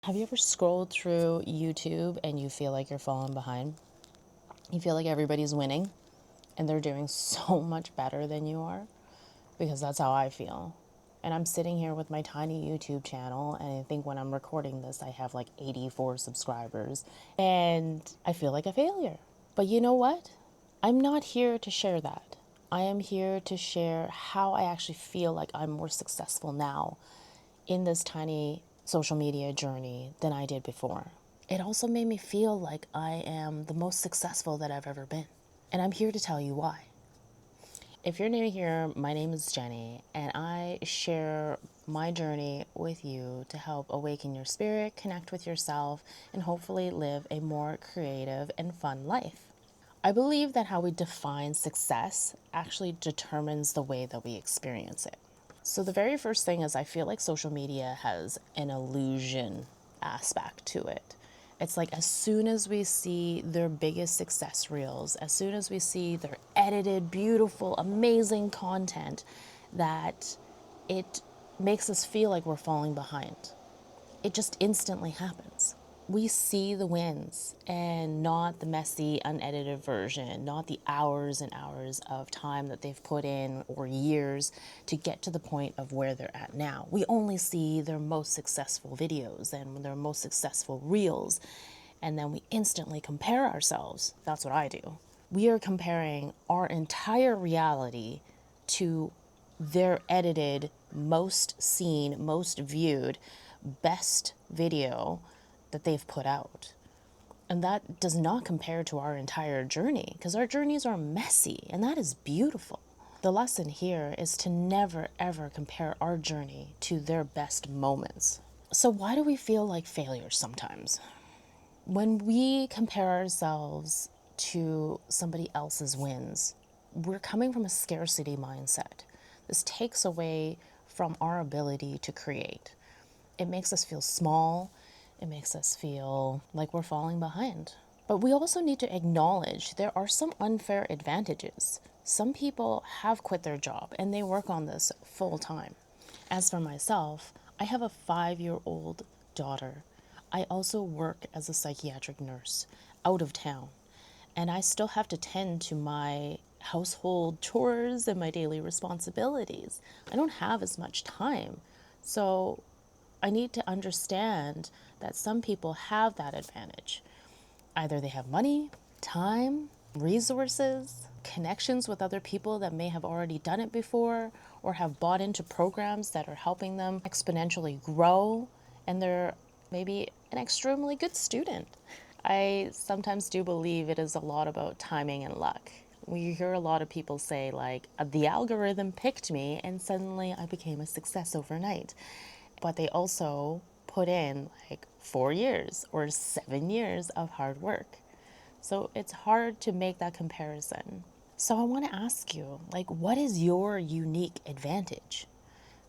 Have you ever scrolled through YouTube and you feel like you're falling behind? You feel like everybody's winning and they're doing so much better than you are? Because that's how I feel. And I'm sitting here with my tiny YouTube channel, and I think when I'm recording this, I have like 84 subscribers, and I feel like a failure. But you know what? I'm not here to share that. I am here to share how I actually feel like I'm more successful now in this tiny social media journey than I did before. It also made me feel like I am the most successful that I've ever been. And I'm here to tell you why. If you're new here, my name is Jenny, and I share my journey with you to help awaken your spirit, connect with yourself, and hopefully live a more creative and fun life. I believe that how we define success actually determines the way that we experience it. So, the very first thing is I feel like social media has an illusion aspect to it. It's like as soon as we see their biggest success reels, as soon as we see their edited, beautiful, amazing content, that it makes us feel like we're falling behind. It just instantly happens. We see the wins and not the messy, unedited version, not the hours and hours of time that they've put in or years to get to the point of where they're at now. We only see their most successful videos and their most successful reels, and then we instantly compare ourselves. That's what I do. We are comparing our entire reality to their edited, most seen, most viewed, best video that they've put out. And that does not compare to our entire journey, because our journeys are messy, and that is beautiful. The lesson here is to never ever compare our journey to their best moments. So, why do we feel like failures sometimes? When we compare ourselves to somebody else's wins, we're coming from a scarcity mindset. This takes away from our ability to create. It makes us feel small. It makes us feel like we're falling behind. But we also need to acknowledge there are some unfair advantages. Some people have quit their job and they work on this full time. As for myself, I have a 5-year-old daughter. I also work as a psychiatric nurse out of town, and I still have to tend to my household chores and my daily responsibilities. I don't have as much time. So I need to understand that some people have that advantage. Either they have money, time, resources, connections with other people that may have already done it before, or have bought into programs that are helping them exponentially grow, and they're maybe an extremely good student. I sometimes do believe it is a lot about timing and luck. We hear a lot of people say, like, the algorithm picked me and suddenly I became a success overnight. But they also put in like 4 years or 7 years of hard work. So it's hard to make that comparison. So I want to ask you, like, what is your unique advantage?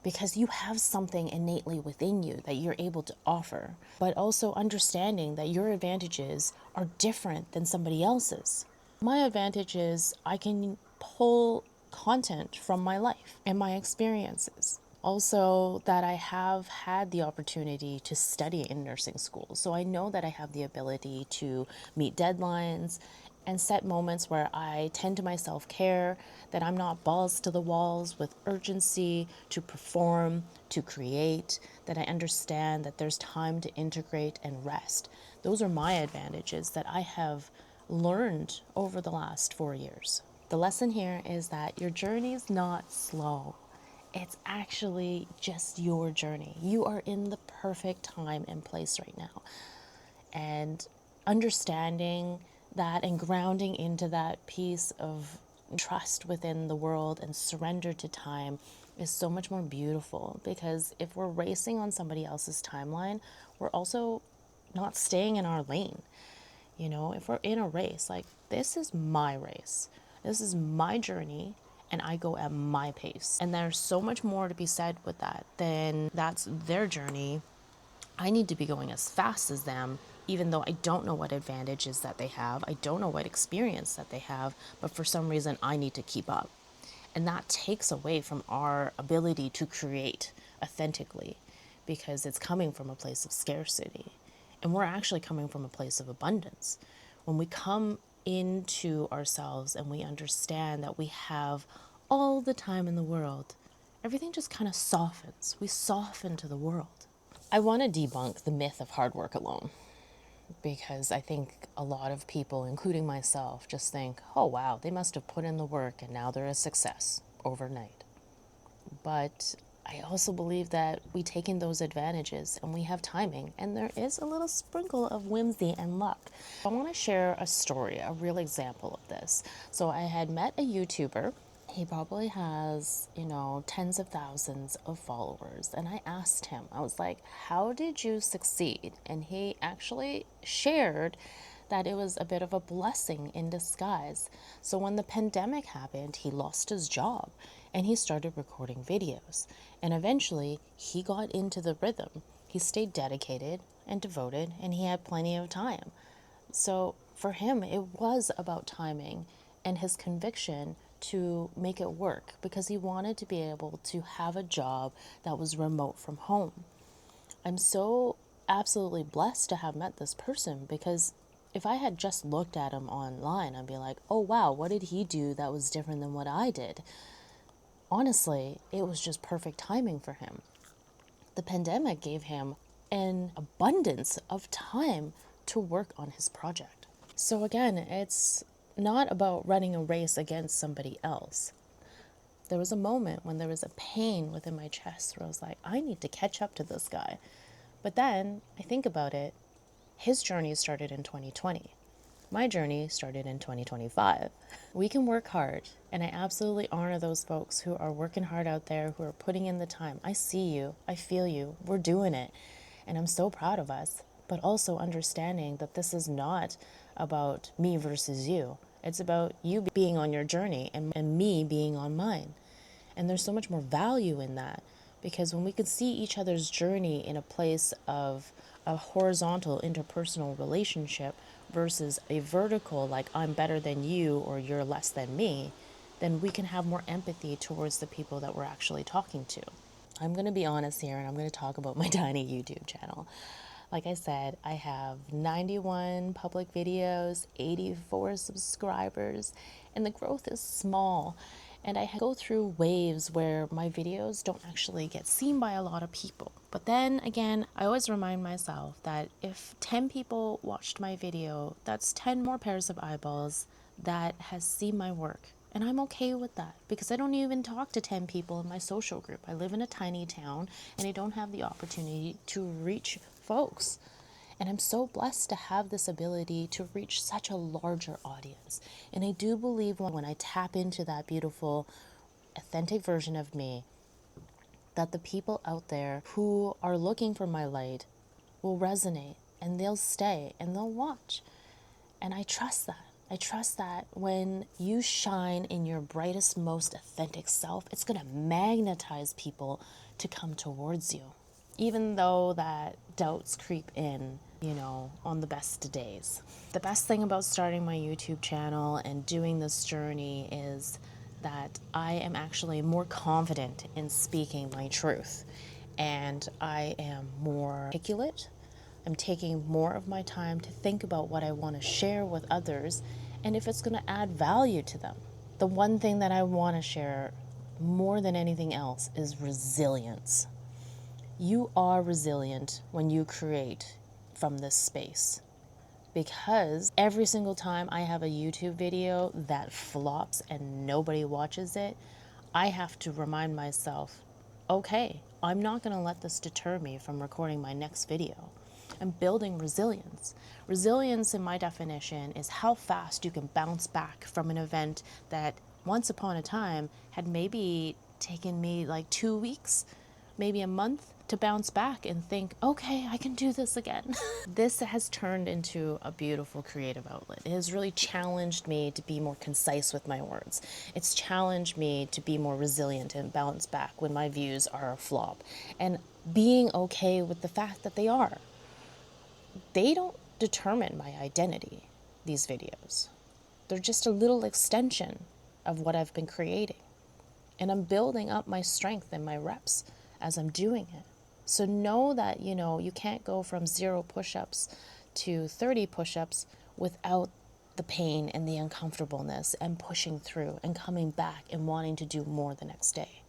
Because you have something innately within you that you're able to offer, but also understanding that your advantages are different than somebody else's. My advantage is I can pull content from my life and my experiences. Also, that I have had the opportunity to study in nursing school. So I know that I have the ability to meet deadlines and set moments where I tend to my self care, that I'm not balls to the walls with urgency to perform, to create, that I understand that there's time to integrate and rest. Those are my advantages that I have learned over the last 4 years. The lesson here is that your journey is not slow. It's actually just your journey. You are in the perfect time and place right now. And understanding that and grounding into that piece of trust within the world and surrender to time is so much more beautiful, because if we're racing on somebody else's timeline, we're also not staying in our lane. You know, if we're in a race, like, this is my race, this is my journey, and I go at my pace. And there's so much more to be said with that than that's their journey. I need to be going as fast as them, even though I don't know what advantages that they have. I don't know what experience that they have, but for some reason I need to keep up. And that takes away from our ability to create authentically, because it's coming from a place of scarcity. And we're actually coming from a place of abundance. When we come into ourselves and we understand that we have all the time in the world, everything just kind of softens. We soften to the world. I want to debunk the myth of hard work alone, because I think a lot of people, including myself, just think, oh wow, they must have put in the work and now they're a success overnight. But I also believe that we take in those advantages and we have timing, and there is a little sprinkle of whimsy and luck. I want to share a story, a real example of this. So I had met a YouTuber. He probably has, tens of thousands of followers. And I asked him, I was like, how did you succeed? And he actually shared that it was a bit of a blessing in disguise. So when the pandemic happened, he lost his job and he started recording videos. And eventually he got into the rhythm. He stayed dedicated and devoted, and he had plenty of time. So for him, it was about timing and his conviction to make it work, because he wanted to be able to have a job that was remote from home. I'm so absolutely blessed to have met this person, because if I had just looked at him online, I'd be like, oh wow, what did he do that was different than what I did? Honestly, it was just perfect timing for him. The pandemic gave him an abundance of time to work on his project. So again, it's not about running a race against somebody else. There was a moment when there was a pain within my chest where I was like, I need to catch up to this guy. But then I think about it, his journey started in 2020. My journey started in 2025. We can work hard, and I absolutely honor those folks who are working hard out there, who are putting in the time. I see you, I feel you, we're doing it, and I'm so proud of us. But also understanding that this is not about me versus you. It's about you being on your journey and me being on mine. And there's so much more value in that, because when we can see each other's journey in a place of a horizontal interpersonal relationship versus a vertical, like I'm better than you or you're less than me, then we can have more empathy towards the people that we're actually talking to. I'm going to be honest here, and I'm going to talk about my tiny YouTube channel. Like I said, I have 91 public videos, 84 subscribers, and the growth is small. And I go through waves where my videos don't actually get seen by a lot of people. But then again, I always remind myself that if 10 people watched my video, that's 10 more pairs of eyeballs that has seen my work. And I'm okay with that, because I don't even talk to 10 people in my social group. I live in a tiny town and I don't have the opportunity to reach folks. And I'm so blessed to have this ability to reach such a larger audience. And I do believe when I tap into that beautiful, authentic version of me, that the people out there who are looking for my light will resonate, and they'll stay and they'll watch. And I trust that. I trust that when you shine in your brightest, most authentic self, it's going to magnetize people to come towards you. Even though that doubts creep in, on the best days. The best thing about starting my YouTube channel and doing this journey is that I am actually more confident in speaking my truth. And I am more articulate. I'm taking more of my time to think about what I want to share with others and if it's going to add value to them. The one thing that I want to share more than anything else is resilience. You are resilient when you create from this space, because every single time I have a YouTube video that flops and nobody watches it, I have to remind myself, okay, I'm not going to let this deter me from recording my next video. I'm building resilience. Resilience, in my definition, is how fast you can bounce back from an event that once upon a time had maybe taken me like 2 weeks, maybe a month to bounce back and think, okay, I can do this again. This has turned into a beautiful creative outlet. It has really challenged me to be more concise with my words. It's challenged me to be more resilient and bounce back when my views are a flop. And being okay with the fact that they are. They don't determine my identity, these videos. They're just a little extension of what I've been creating. And I'm building up my strength and my reps as I'm doing it. So know that, you can't go from 0 push-ups to 30 push-ups without the pain and the uncomfortableness and pushing through and coming back and wanting to do more the next day.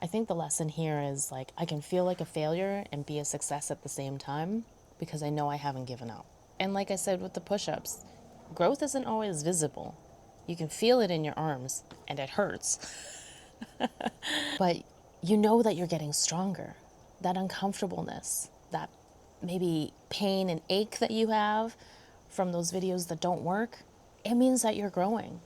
I think the lesson here is like, I can feel like a failure and be a success at the same time because I know I haven't given up. And like I said with the push-ups, growth isn't always visible. You can feel it in your arms and it hurts. But you know that you're getting stronger. That uncomfortableness, that maybe pain and ache that you have from those videos that don't work, it means that you're growing.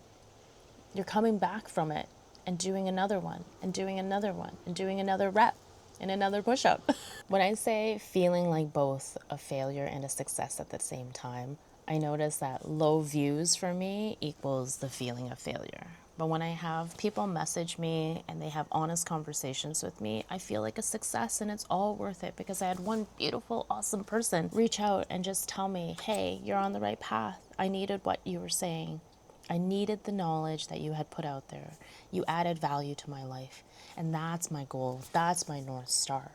You're coming back from it and doing another one and doing another one and doing another rep and another push-up. When I say feeling like both a failure and a success at the same time, I notice that low views for me equals the feeling of failure. But when I have people message me and they have honest conversations with me, I feel like a success and it's all worth it because I had one beautiful, awesome person reach out and just tell me, hey, you're on the right path. I needed what you were saying. I needed the knowledge that you had put out there. You added value to my life. And that's my goal. That's my North Star.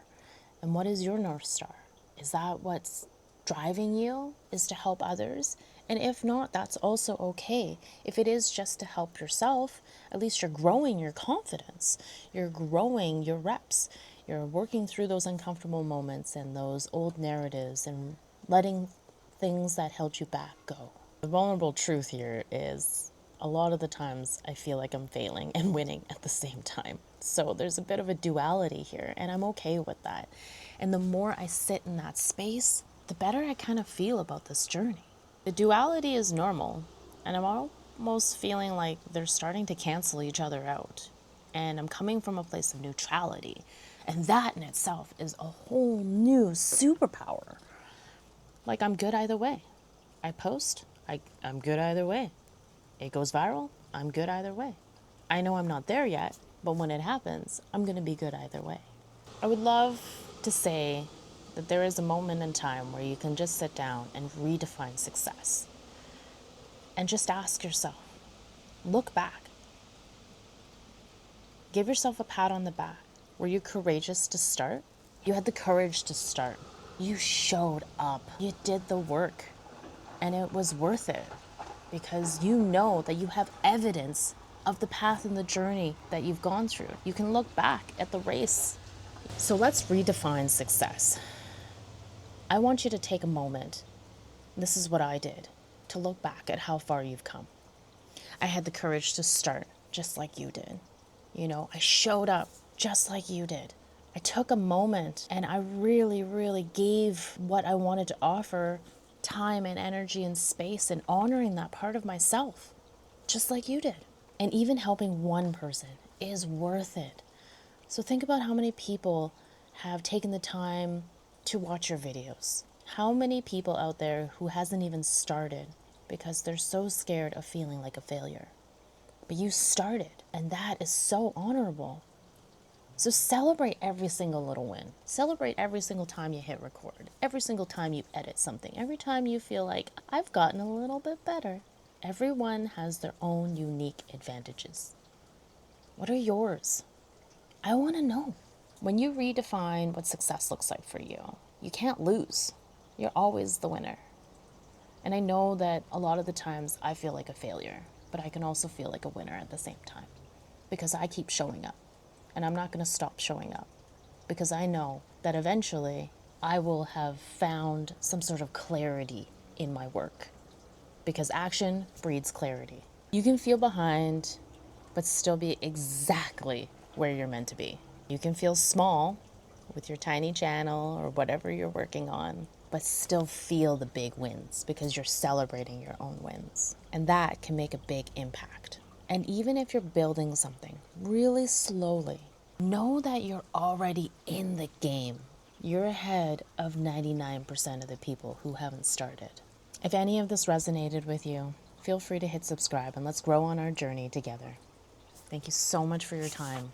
And what is your North Star? Is that what's driving you, is to help others? And if not, that's also okay. If it is just to help yourself, at least you're growing your confidence. You're growing your reps. You're working through those uncomfortable moments and those old narratives and letting things that held you back go. The vulnerable truth here is a lot of the times I feel like I'm failing and winning at the same time. So there's a bit of a duality here, and I'm okay with that. And the more I sit in that space, the better I kind of feel about this journey. The duality is normal, and I'm almost feeling like they're starting to cancel each other out. And I'm coming from a place of neutrality. And that in itself is a whole new superpower. Like, I'm good either way. I post, I'm good either way. It goes viral, I'm good either way. I know I'm not there yet, but when it happens, I'm going to be good either way. I would love to say that there is a moment in time where you can just sit down and redefine success. And just ask yourself, look back. Give yourself a pat on the back. Were you courageous to start? You had the courage to start. You showed up. You did the work. And it was worth it because you know that you have evidence of the path and the journey that you've gone through. You can look back at the race. So let's redefine success. I want you to take a moment. This is what I did, to look back at how far you've come. I had the courage to start just like you did. I showed up just like you did. I took a moment and I really, really gave what I wanted to offer, time and energy and space, and honoring that part of myself, just like you did. And even helping one person is worth it. So think about how many people have taken the time to watch your videos. How many people out there who hasn't even started because they're so scared of feeling like a failure. But you started, and that is so honorable. So celebrate every single little win. Celebrate every single time you hit record, every single time you edit something, every time you feel like, I've gotten a little bit better. Everyone has their own unique advantages. What are yours? I want to know. When you redefine what success looks like for you, you can't lose. You're always the winner. And I know that a lot of the times I feel like a failure, but I can also feel like a winner at the same time because I keep showing up. And I'm not going to stop showing up because I know that eventually I will have found some sort of clarity in my work because action breeds clarity. You can feel behind, but still be exactly where you're meant to be. You can feel small with your tiny channel or whatever you're working on, but still feel the big wins because you're celebrating your own wins. And that can make a big impact. And even if you're building something really slowly, know that you're already in the game. You're ahead of 99% of the people who haven't started. If any of this resonated with you, feel free to hit subscribe and let's grow on our journey together. Thank you so much for your time.